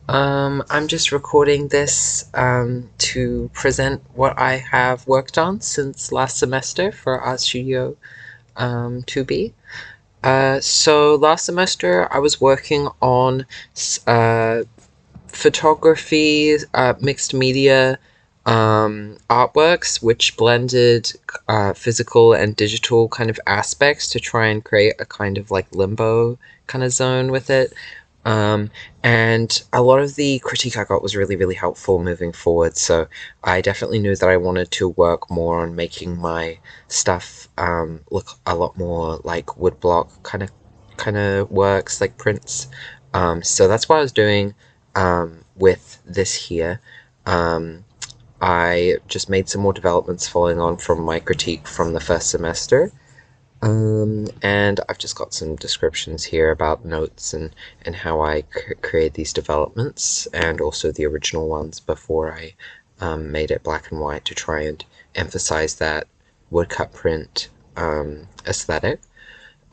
I'm just recording this to present what I have worked on since last semester for our Studio IIB. So last semester I was working on uh, photography, mixed media artworks, which blended physical and digital kind of aspects to try and create a kind of like limbo kind of zone with it. Um, and a lot of the critique I got was really, really helpful moving forward. So I definitely knew that I wanted to work more on making my stuff look a lot more like woodblock kind of works, like prints. So that's what I was doing with this here. Um, I just made some more developments following on from my critique from the first semester. And I've just got some descriptions here about notes and how I create these developments, and also the original ones before I made it black and white to try and emphasize that woodcut print aesthetic.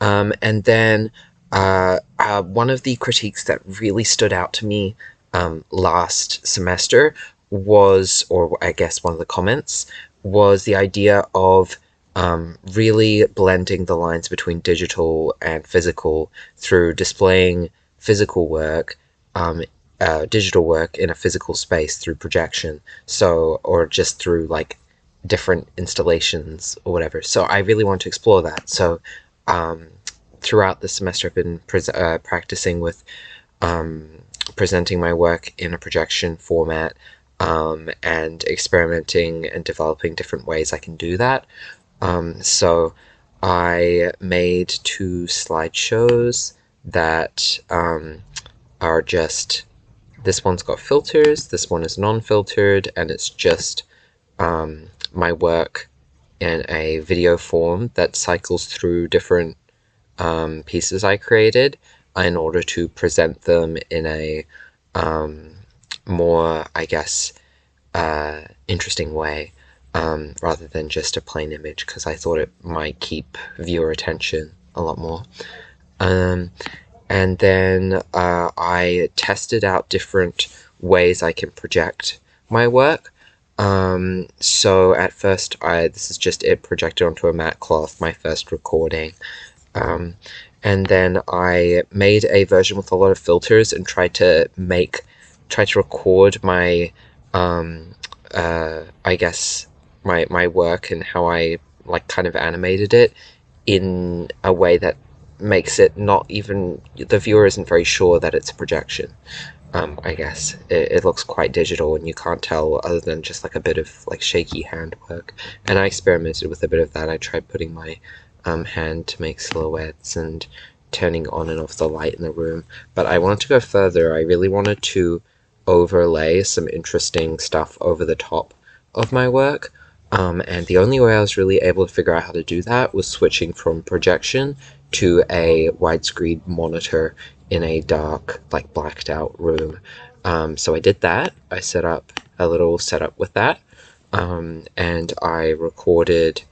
And then one of the critiques that really stood out to me last semester was, or I guess one of the comments, was the idea of really blending the lines between digital and physical through displaying physical work, digital work in a physical space through projection. So, or just through like different installations or whatever. So I really want to explore that. So um, throughout the semester, I've been practicing with um, presenting my work in a projection format, and experimenting and developing different ways I can do that. So I made two slideshows that are just, this one's got filters, this one is non-filtered, and it's just my work in a video form that cycles through different pieces I created in order to present them in a more, I guess, interesting way, rather than just a plain image, because I thought it might keep viewer attention a lot more. Um, and then I tested out different ways I can project my work. So at first, this is just it projected onto a matte cloth, my first recording. Um, and then I made a version with a lot of filters and tried to record my, I guess, my work and how I like kind of animated it in a way that makes it not even, the viewer isn't very sure that it's a projection. I guess it looks quite digital and you can't tell other than just like a bit of like shaky handwork. And I experimented with a bit of that. I tried putting my hand to make silhouettes and turning on and off the light in the room. But I wanted to go further. I really wanted to overlay some interesting stuff over the top of my work. And the only way I was really able to figure out how to do that was switching from projection to a widescreen monitor in a dark, like blacked out room. So I did that. I set up a little setup with that. And I recorded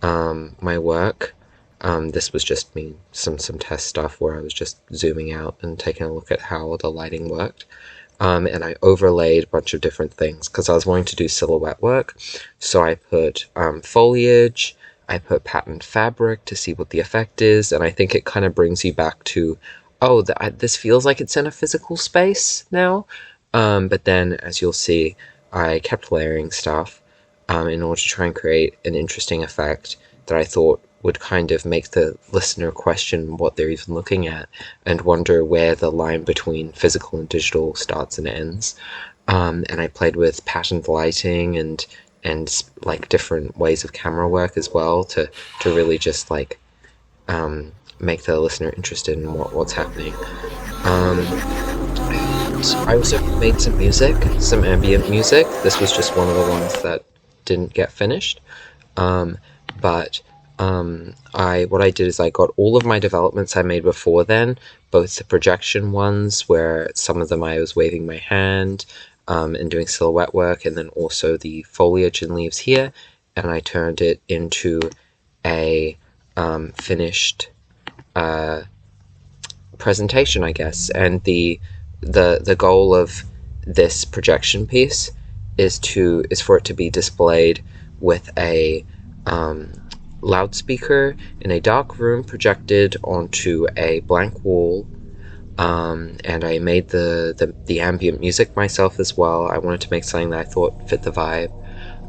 my work. This was just me, some test stuff where I was just zooming out and taking a look at how the lighting worked. And I overlaid a bunch of different things because I was wanting to do silhouette work. So I put foliage, I put patterned fabric to see what the effect is, and I think it kind of brings you back to, oh, this feels like it's in a physical space now. But then, as you'll see, I kept layering stuff in order to try and create an interesting effect that I thought would kind of make the listener question what they're even looking at and wonder where the line between physical and digital starts and ends. And I played with patterned lighting and like different ways of camera work as well to really just like make the listener interested in what's happening. And I also made some music, some ambient music. This was just one of the ones that didn't get finished. But what I did is I got all of my developments I made before then, both the projection ones where some of them I was waving my hand and doing silhouette work, and then also the foliage and leaves here, and I turned it into a finished presentation, I guess. And the goal of this projection piece is for it to be displayed with a loudspeaker in a dark room projected onto a blank wall. And I made the ambient music myself as well. I wanted to make something that I thought fit the vibe.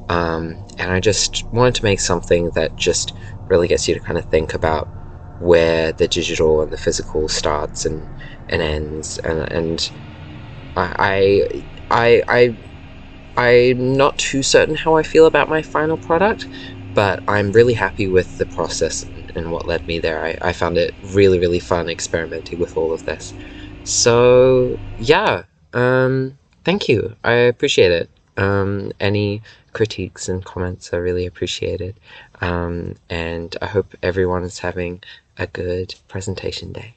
And I just wanted to make something that just really gets you to kind of think about where the digital and the physical starts and ends. And I'm not too certain how I feel about my final product, but I'm really happy with the process and what led me there. I found it really, really fun experimenting with all of this. So, yeah, thank you. I appreciate it. Any critiques and comments are really appreciated. And I hope everyone is having a good presentation day.